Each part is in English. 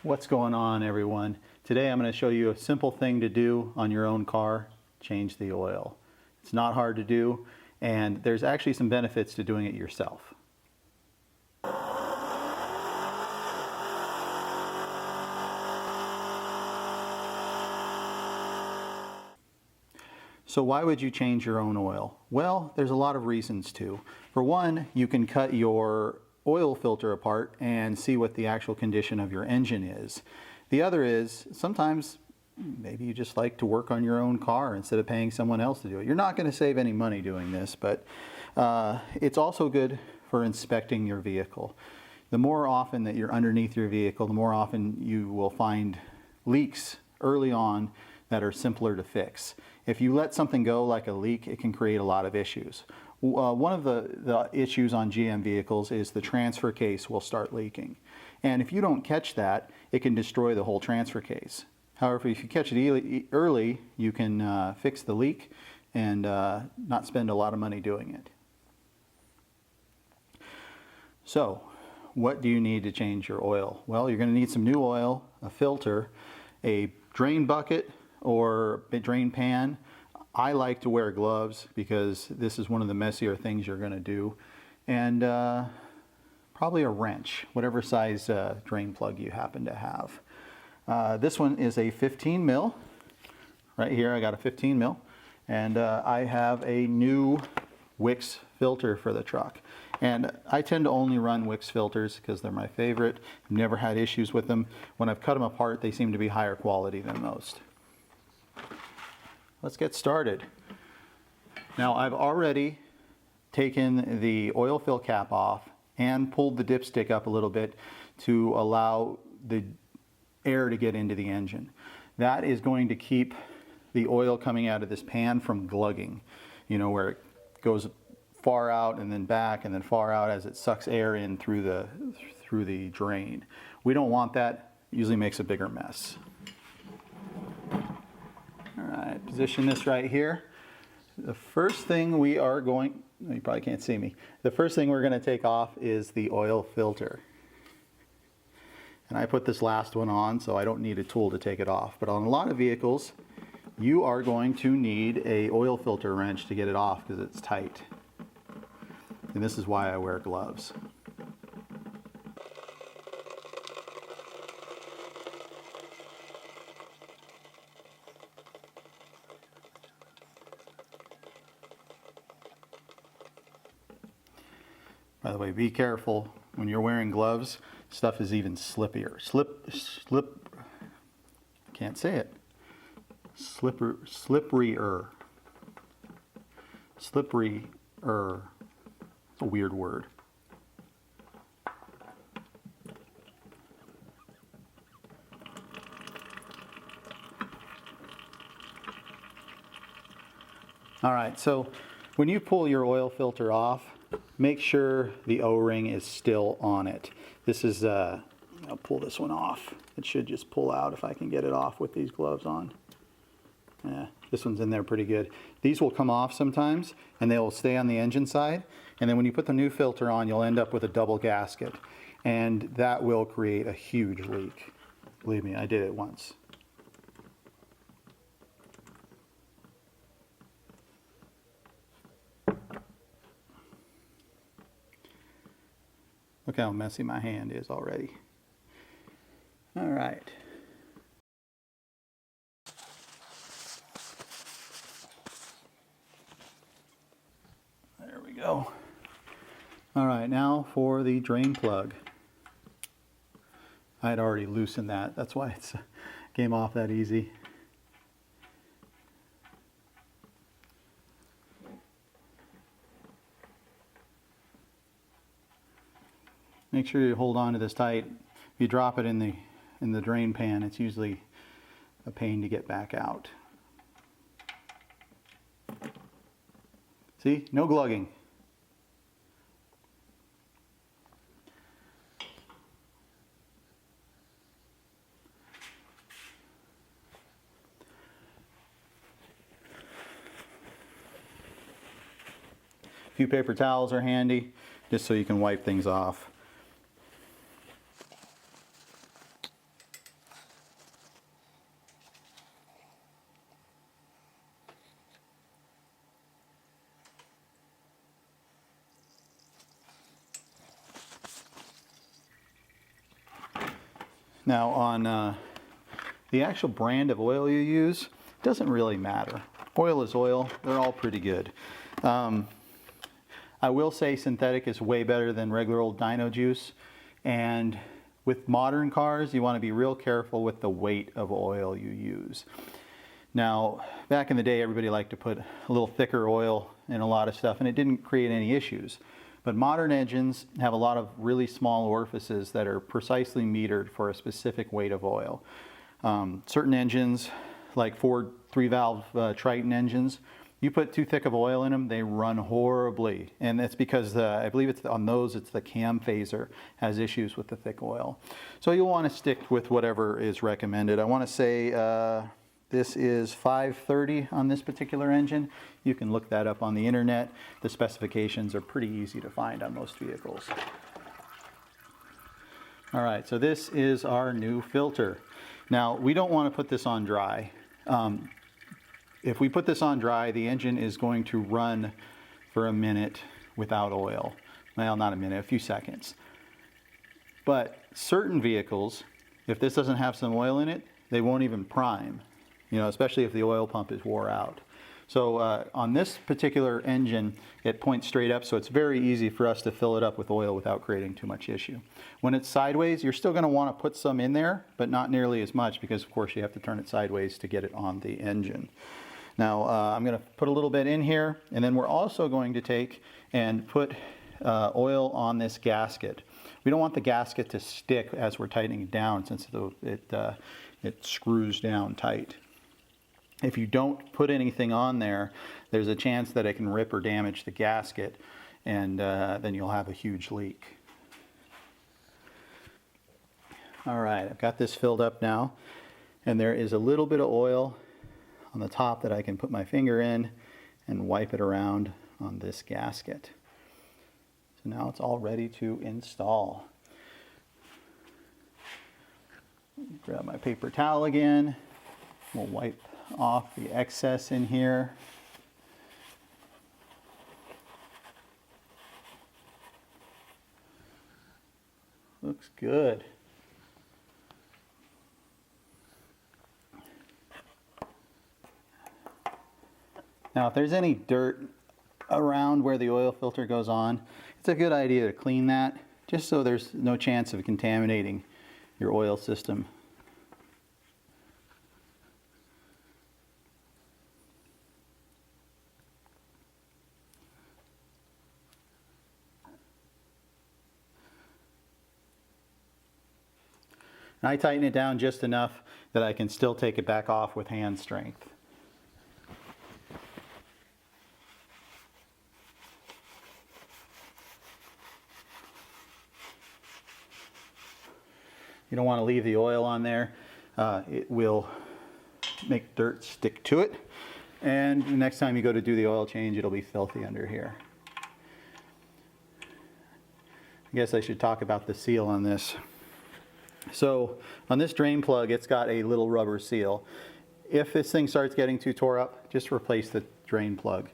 What's going on, everyone? Today I'm going to show you a simple thing to do on your own car: change the oil. It's not hard to do, and there's actually some benefits to doing it yourself. So why would you change your own oil? Well, there's a lot of reasons to. For one, you can cut your oil filter apart and see what the actual condition of your engine is. The other is, sometimes maybe you just like to work on your own car instead of paying someone else to do it. You're not going to save any money doing this, but it's also good for inspecting your vehicle. The more often that you're underneath your vehicle, the more often you will find leaks early on that are simpler to fix. If you let something go like a leak, it can create a lot of issues. One of the issues on GM vehicles is the transfer case will start leaking. And if you don't catch that, it can destroy the whole transfer case. However, if you catch it early, you can fix the leak and not spend a lot of money doing it. So, what do you need to change your oil? Well, you're going to need some new oil, a filter, a drain bucket or a drain pan. I like to wear gloves because this is one of the messier things you're going to do. And probably a wrench, whatever size drain plug you happen to have. This one is a 15 mil. Right here I got a 15 mil. And I have a new Wix filter for the truck. And I tend to only run Wix filters because they're my favorite. I've never had issues with them. When I've cut them apart, they seem to be higher quality than most. Let's get started. Now, I've already taken the oil fill cap off and pulled the dipstick up a little bit to allow the air to get into the engine. That is going to keep the oil coming out of this pan from glugging, you know, where it goes far out and then back and then far out as it sucks air in through the drain. We don't want that. It usually makes a bigger mess. All right, position this right here. The first thing we are going, you probably can't see me. The first thing we're going to take off is the oil filter. And I put this last one on, so I don't need a tool to take it off. But on a lot of vehicles, you are going to need a oil filter wrench to get it off because it's tight. And this is why I wear gloves. By the way, be careful when you're wearing gloves. Stuff is even slippier. Can't say it. Slipperier. It's a weird word. All right, so when you pull your oil filter off, make sure the O-ring is still on it. This is, I'll pull this one off. It should just pull out if I can get it off with these gloves on. Yeah, this one's in there pretty good. These will come off sometimes and they will stay on the engine side. And then when you put the new filter on, you'll end up with a double gasket. And that will create a huge leak. Believe me, I did it once. Look how messy my hand is already. All right. There we go. All right, now for the drain plug. I had already loosened that. That's why it came off that easy. Make sure you hold on to this tight. If you drop it in the drain pan, it's usually a pain to get back out. See, no glugging. A few paper towels are handy, just so you can wipe things off. Now on the actual brand of oil you use, doesn't really matter. Oil is oil, they're all pretty good. I will say synthetic is way better than regular old dyno juice, and with modern cars you want to be real careful with the weight of oil you use. Now back in the day everybody liked to put a little thicker oil in a lot of stuff and it didn't create any issues. But modern engines have a lot of really small orifices that are precisely metered for a specific weight of oil. Certain engines, like Ford 3-valve Triton engines, you put too thick of oil in them, they run horribly. And that's because I believe it's on those, it's the cam phaser has issues with the thick oil. So you'll want to stick with whatever is recommended. I want to say this is 530 on this particular engine. You can look that up on the internet. The specifications are pretty easy to find on most vehicles. All right, so this is our new filter. Now, we don't want to put this on dry. If we put this on dry, the engine is going to run for a minute without oil. Well, not a minute, a few seconds. But certain vehicles, if this doesn't have some oil in it, they won't even prime. You know, especially if the oil pump is wore out. So on this particular engine, it points straight up, so it's very easy for us to fill it up with oil without creating too much issue. When it's sideways, you're still going to want to put some in there, but not nearly as much because, of course, you have to turn it sideways to get it on the engine. Now, I'm going to put a little bit in here, and then we're also going to take and put oil on this gasket. We don't want the gasket to stick as we're tightening it down since it screws down tight. If you don't put anything on there, there's a chance that it can rip or damage the gasket, and then you'll have a huge leak. All right, I've got this filled up now, and there is a little bit of oil on the top that I can put my finger in and wipe it around on this gasket. So now it's all ready to install. Grab my paper towel again. We'll wipe off the excess in here. Looks good. Now, if there's any dirt around where the oil filter goes on, it's a good idea to clean that, just so there's no chance of contaminating your oil system. And I tighten it down just enough that I can still take it back off with hand strength. You don't want to leave the oil on there. It will make dirt stick to it. And the next time you go to do the oil change, it'll be filthy under here. I guess I should talk about the seal on this. So on this drain plug, it's got a little rubber seal. If this thing starts getting too tore up, just replace the drain plug.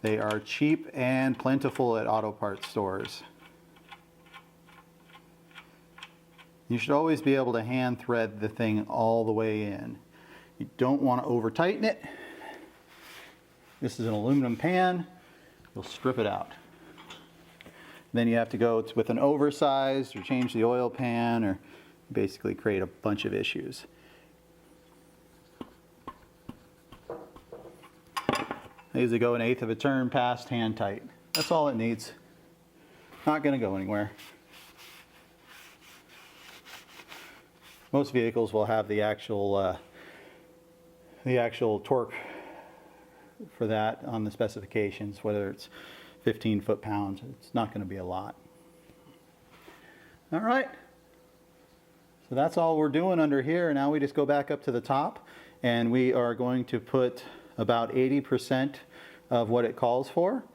They are cheap and plentiful at auto parts stores. You should always be able to hand thread the thing all the way in. You don't want to over tighten it. This is an aluminum pan. You'll strip it out. Then you have to go with an oversized or change the oil pan or basically create a bunch of issues. I usually go 1/8 of a turn past hand tight. That's all it needs. Not going to go anywhere. Most vehicles will have the actual torque for that on the specifications, whether it's 15 foot-pounds. It's not going to be a lot. All right. So that's all we're doing under here. Now we just go back up to the top and we are going to put about 80% of what it calls for.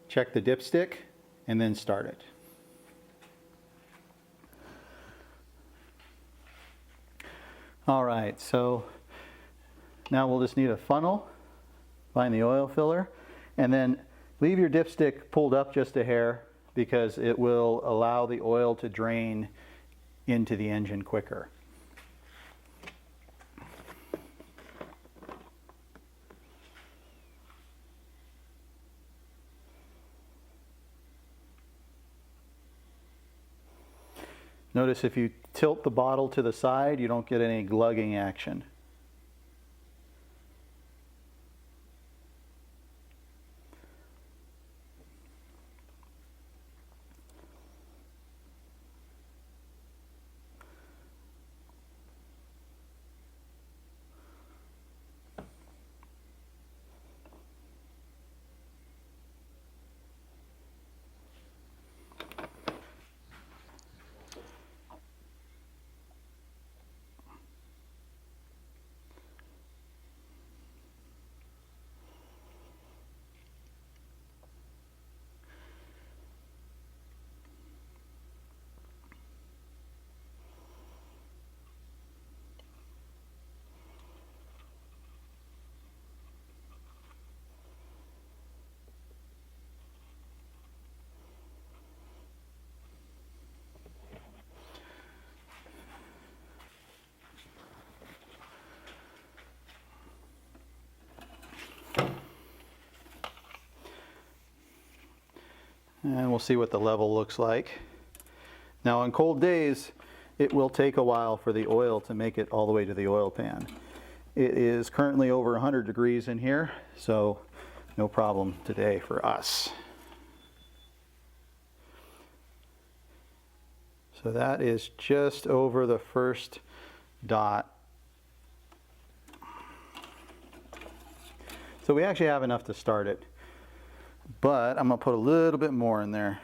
Check the dipstick and then start it. All right, so now we'll just need a funnel, find the oil filler, and then leave your dipstick pulled up just a hair because it will allow the oil to drain into the engine quicker. Notice if you tilt the bottle to the side, you don't get any glugging action. And we'll see what the level looks like. Now on cold days, it will take a while for the oil to make it all the way to the oil pan. It is currently over 100 degrees in here, so no problem today for us. So that is just over the first dot. So we actually have enough to start it, but I'm going to put a little bit more in there.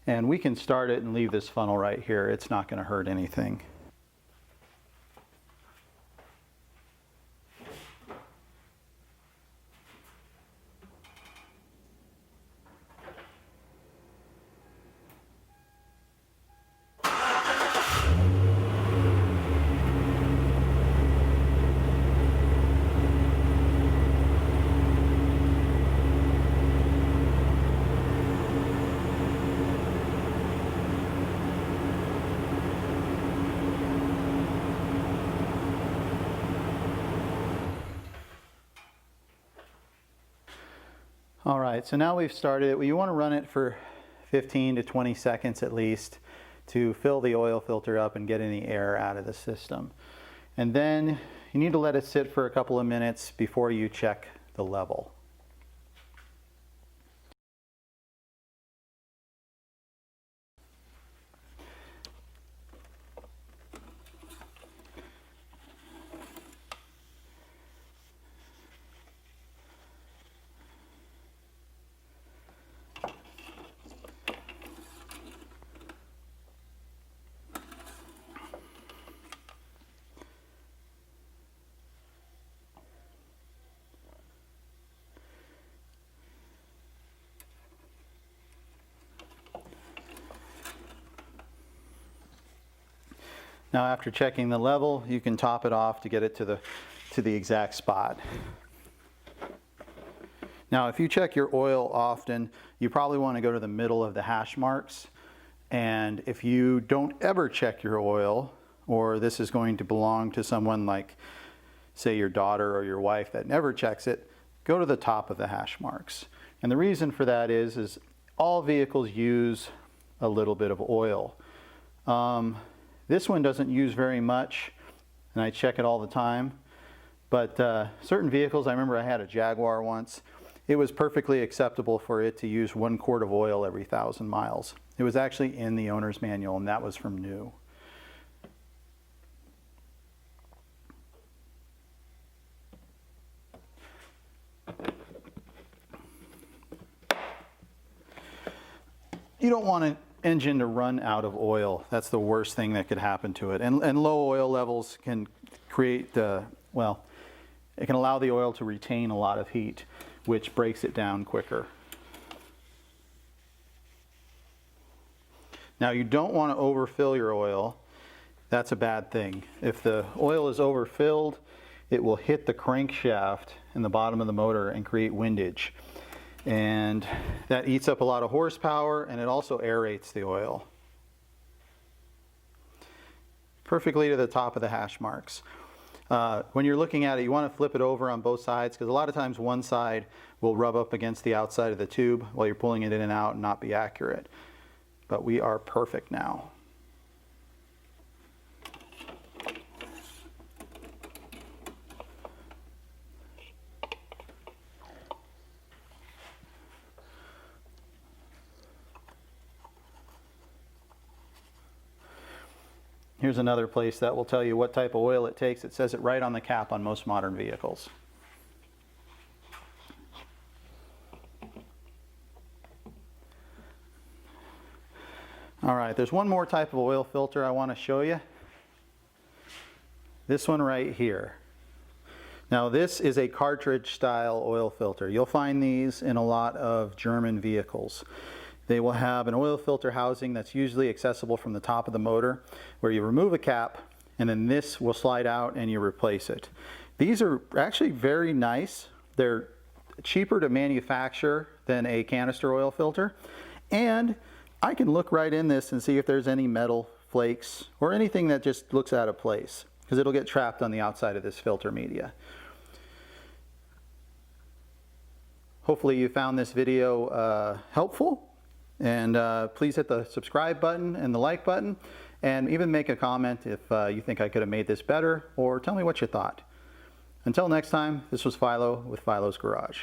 And we can start it and leave this funnel right here. It's not going to hurt anything. All right, so now we've started it. You want to run it for 15 to 20 seconds at least to fill the oil filter up and get any air out of the system. And then you need to let it sit for a couple of minutes before you check the level. Now after checking the level, you can top it off to get it to the exact spot. Now if you check your oil often, you probably want to go to the middle of the hash marks. And if you don't ever check your oil, or this is going to belong to someone like, say, your daughter or your wife that never checks it, go to the top of the hash marks. And the reason for that is all vehicles use a little bit of oil. This one doesn't use very much, and I check it all the time. But certain vehicles, I remember I had a Jaguar once, it was perfectly acceptable for it to use 1 quart of oil every 1,000 miles. It was actually in the owner's manual, and that was from new. You don't want an engine to run out of oil. That's the worst thing that could happen to it. And low oil levels can create, well, it can allow the oil to retain a lot of heat, which breaks it down quicker. Now you don't want to overfill your oil. that's a bad thing. If the oil is overfilled, it will hit the crankshaft in the bottom of the motor and create windage. And that eats up a lot of horsepower, and it also aerates the oil. Perfectly to the top of the hash marks. When you're looking at it, you want to flip it over on both sides, because a lot of times one side will rub up against the outside of the tube while you're pulling it in and out and not be accurate. But we are perfect now. Here's another place that will tell you what type of oil it takes. It says it right on the cap on most modern vehicles. All right, there's one more type of oil filter I want to show you. This one right here. Now this is a cartridge style oil filter. You'll find these in a lot of German vehicles. They will have an oil filter housing that's usually accessible from the top of the motor, where you remove a cap and then this will slide out and you replace it. These are actually very nice. They're cheaper to manufacture than a canister oil filter, and I can look right in this and see if there's any metal flakes or anything that just looks out of place, because it'll get trapped on the outside of this filter media. Hopefully you found this video helpful. And please hit the subscribe button and the like button, and even make a comment if you think I could have made this better, or tell me what you thought. Until next time, this was Philo with Philo's Garage.